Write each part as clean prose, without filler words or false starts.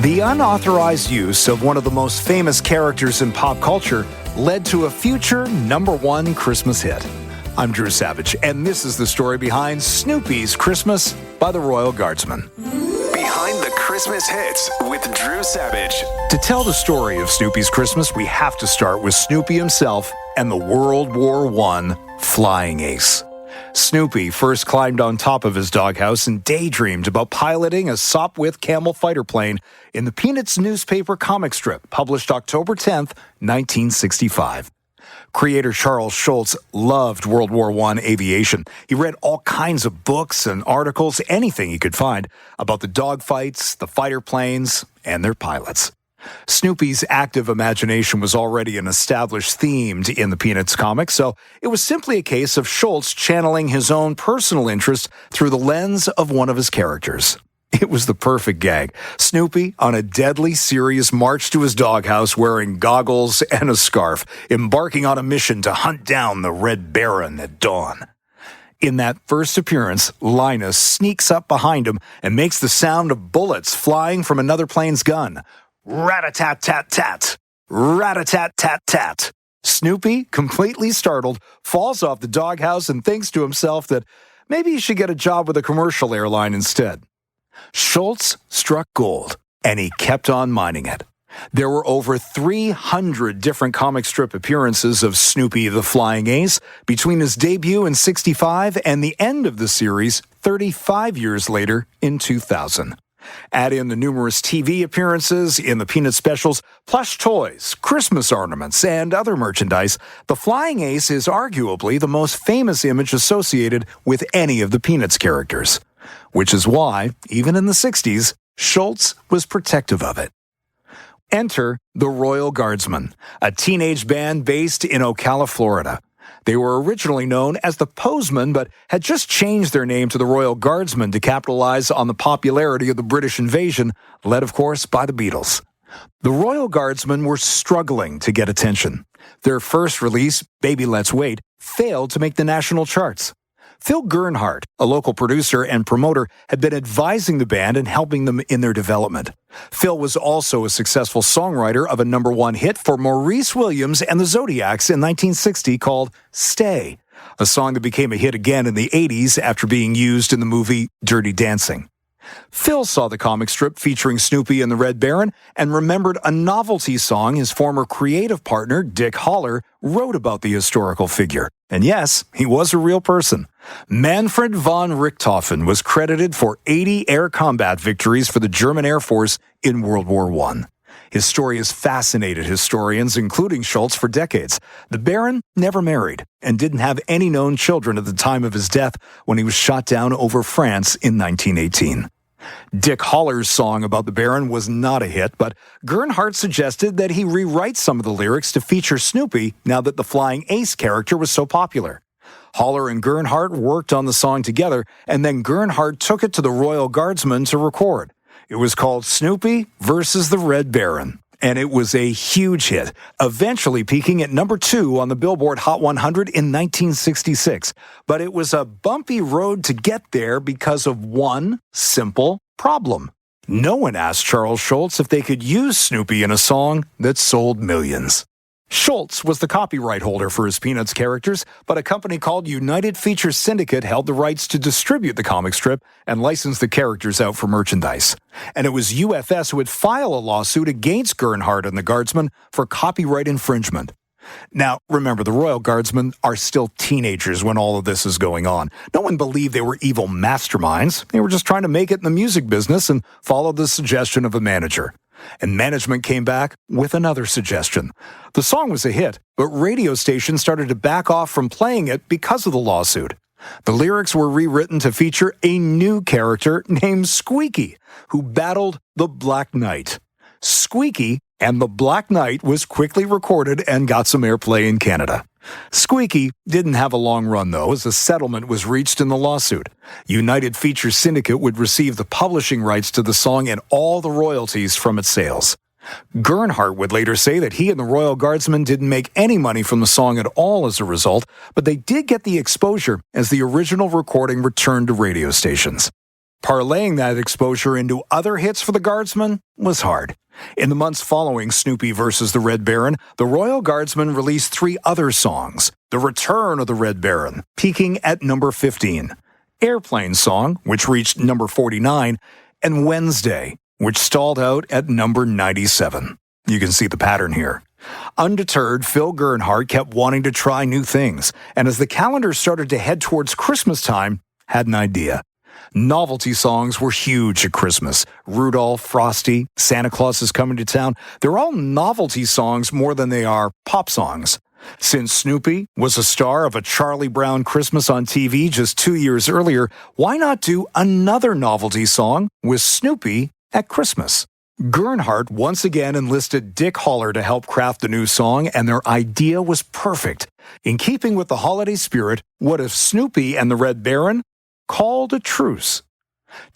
The unauthorized use of one of the most famous characters in pop culture led to a future #1 Christmas hit. I'm Drew Savage, and this is the story behind Snoopy's Christmas by the Royal Guardsmen. Behind the Christmas hits with Drew Savage. To tell the story of Snoopy's Christmas, we have to start with Snoopy himself and the World War I flying ace. Snoopy first climbed on top of his doghouse and daydreamed about piloting a Sopwith Camel fighter plane in the Peanuts newspaper comic strip published October 10th, 1965. Creator Charles Schulz loved World War I aviation. He read all kinds of books and articles, anything he could find, about the dogfights, the fighter planes, and their pilots. Snoopy's active imagination was already an established theme in the Peanuts comics, so it was simply a case of Schulz channeling his own personal interest through the lens of one of his characters. It was the perfect gag. Snoopy on a deadly serious march to his doghouse wearing goggles and a scarf, embarking on a mission to hunt down the Red Baron at dawn. In that first appearance, Linus sneaks up behind him and makes the sound of bullets flying from another plane's gun. Rat-a-tat-tat-tat! Rat-a-tat-tat-tat! Snoopy, completely startled, falls off the doghouse and thinks to himself that maybe he should get a job with a commercial airline instead. Schulz struck gold, and he kept on mining it. There were over 300 different comic strip appearances of Snoopy the Flying Ace between his debut in '65 and the end of the series 35 years later in 2000. Add in the numerous TV appearances in the Peanut specials, plush toys, Christmas ornaments, and other merchandise, the Flying Ace is arguably the most famous image associated with any of the Peanuts characters. Which is why, even in the 60s, Schulz was protective of it. Enter the Royal Guardsmen, a teenage band based in Ocala, Florida. They were originally known as the Postmen, but had just changed their name to the Royal Guardsmen to capitalize on the popularity of the British invasion, led, of course, by the Beatles. The Royal Guardsmen were struggling to get attention. Their first release, Baby Let's Wait, failed to make the national charts. Phil Gernhardt, a local producer and promoter, had been advising the band and helping them in their development. Phil was also a successful songwriter of a #1 hit for Maurice Williams and the Zodiacs in 1960 called Stay, a song that became a hit again in the 80s after being used in the movie Dirty Dancing. Phil saw the comic strip featuring Snoopy and the Red Baron and remembered a novelty song his former creative partner, Dick Holler, wrote about the historical figure. And yes, he was a real person. Manfred von Richthofen was credited for 80 air combat victories for the German Air Force in World War I. His story has fascinated historians, including Schulz, for decades. The Baron never married and didn't have any known children at the time of his death when he was shot down over France in 1918. Dick Holler's song about the Baron was not a hit, but Gernhardt suggested that he rewrite some of the lyrics to feature Snoopy now that the Flying Ace character was so popular. Holler and Gernhardt worked on the song together, and then Gernhardt took it to the Royal Guardsmen to record. It was called Snoopy versus the Red Baron, and it was a huge hit, eventually peaking at #2 on the Billboard Hot 100 in 1966. But it was a bumpy road to get there because of one simple problem. No one asked Charles Schulz if they could use Snoopy in a song that sold millions. Schulz was the copyright holder for his Peanuts characters, but a company called United Features Syndicate held the rights to distribute the comic strip and license the characters out for merchandise. And it was UFS who would file a lawsuit against Gernhardt and the Guardsmen for copyright infringement. Now, remember, the Royal Guardsmen are still teenagers when all of this is going on. No one believed they were evil masterminds. They were just trying to make it in the music business and follow the suggestion of a manager. And management came back with another suggestion. The song was a hit, but radio stations started to back off from playing it because of the lawsuit. The lyrics were rewritten to feature a new character named Squeaky, who battled the Black Knight. Squeaky and the Black Knight was quickly recorded and got some airplay in Canada. Squeaky didn't have a long run, though, as a settlement was reached in the lawsuit. United Features Syndicate would receive the publishing rights to the song and all the royalties from its sales. Gernhardt would later say that he and the Royal Guardsmen didn't make any money from the song at all as a result, but they did get the exposure as the original recording returned to radio stations. Parlaying that exposure into other hits for the Guardsmen was hard. In the months following Snoopy versus the Red Baron, the Royal Guardsmen released 3 other songs. The Return of the Red Baron, peaking at number 15. Airplane Song, which reached number 49. And Wednesday, which stalled out at number 97. You can see the pattern here. Undeterred, Phil Gernhardt kept wanting to try new things, and as the calendar started to head towards Christmas time, had an idea. Novelty songs were huge at Christmas. Rudolph, Frosty, Santa Claus is Coming to Town. They're all novelty songs more than they are pop songs. Since Snoopy was a star of a Charlie Brown Christmas on TV just 2 years earlier, why not do another novelty song with Snoopy at Christmas? Gernhardt once again enlisted Dick Haller to help craft the new song, and their idea was perfect. In keeping with the holiday spirit, what if Snoopy and the Red Baron called a truce?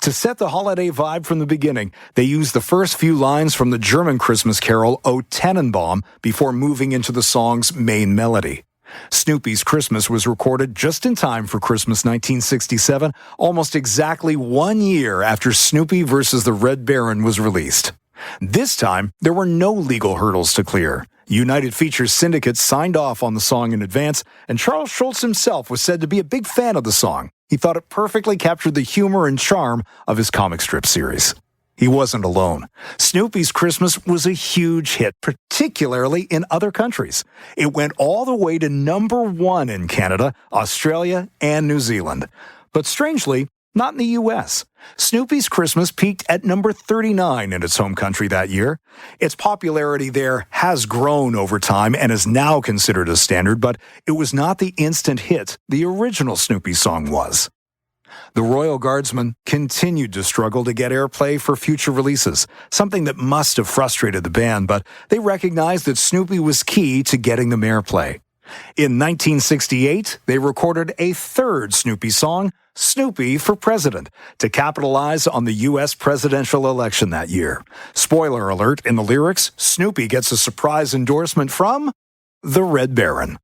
To set the holiday vibe from the beginning, they used the first few lines from the German Christmas carol O Tannenbaum before moving into the song's main melody. Snoopy's Christmas was recorded just in time for Christmas 1967, almost exactly 1 year after Snoopy versus the Red Baron was released. This time, there were no legal hurdles to clear. United Features Syndicate signed off on the song in advance, and Charles Schulz himself was said to be a big fan of the song. He thought it perfectly captured the humor and charm of his comic strip series. He wasn't alone. Snoopy's Christmas was a huge hit, particularly in other countries. It went all the way to number 1 in Canada, Australia, and New Zealand. But strangely, not in the U.S. Snoopy's Christmas peaked at number 39 in its home country that year. Its popularity there has grown over time and is now considered a standard, but it was not the instant hit the original Snoopy song was. The Royal Guardsmen continued to struggle to get airplay for future releases, something that must have frustrated the band, but they recognized that Snoopy was key to getting them airplay. In 1968, they recorded a third Snoopy song, Snoopy for President, to capitalize on the U.S. presidential election that year. Spoiler alert, in the lyrics, Snoopy gets a surprise endorsement from the Red Baron.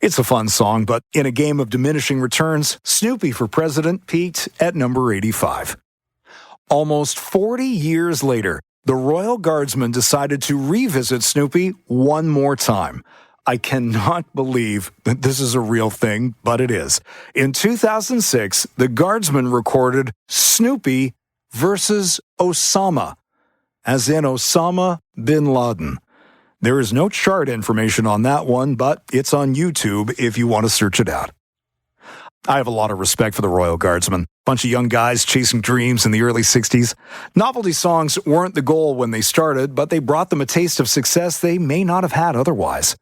It's a fun song, but in a game of diminishing returns, Snoopy for President peaked at number 85. Almost 40 years later, the Royal Guardsmen decided to revisit Snoopy one more time. I cannot believe that this is a real thing, but it is. In 2006, the Guardsmen recorded Snoopy versus Osama, as in Osama bin Laden. There is no chart information on that one, but it's on YouTube if you want to search it out. I have a lot of respect for the Royal Guardsmen. Bunch of young guys chasing dreams in the early 60s. Novelty songs weren't the goal when they started, but they brought them a taste of success they may not have had otherwise.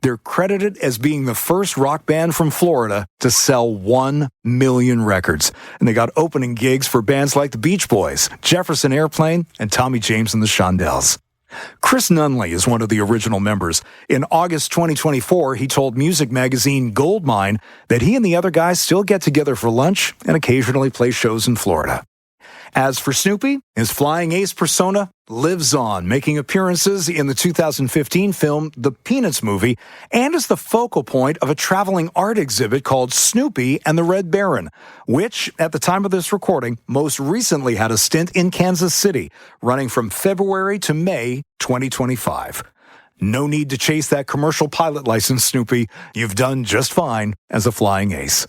They're credited as being the first rock band from Florida to sell 1 million records. And they got opening gigs for bands like the Beach Boys, Jefferson Airplane, and Tommy James and the Shondells. Chris Nunley is one of the original members. In August 2024, he told music magazine Goldmine that he and the other guys still get together for lunch and occasionally play shows in Florida. As for Snoopy, his flying ace persona lives on, making appearances in the 2015 film The Peanuts Movie and is the focal point of a traveling art exhibit called Snoopy and the Red Baron, which, at the time of this recording, most recently had a stint in Kansas City, running from February to May 2025. No need to chase that commercial pilot license, Snoopy. You've done just fine as a flying ace.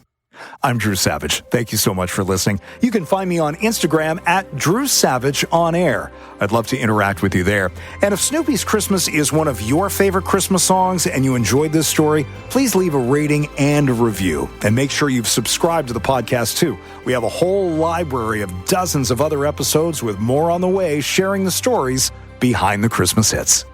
I'm Drew Savage. Thank you so much for listening. You can find me on Instagram at Drew Savage On Air. I'd love to interact with you there. And if Snoopy's Christmas is one of your favorite Christmas songs and you enjoyed this story, please leave a rating and a review. And make sure you've subscribed to the podcast too. We have a whole library of dozens of other episodes with more on the way, sharing the stories behind the Christmas hits.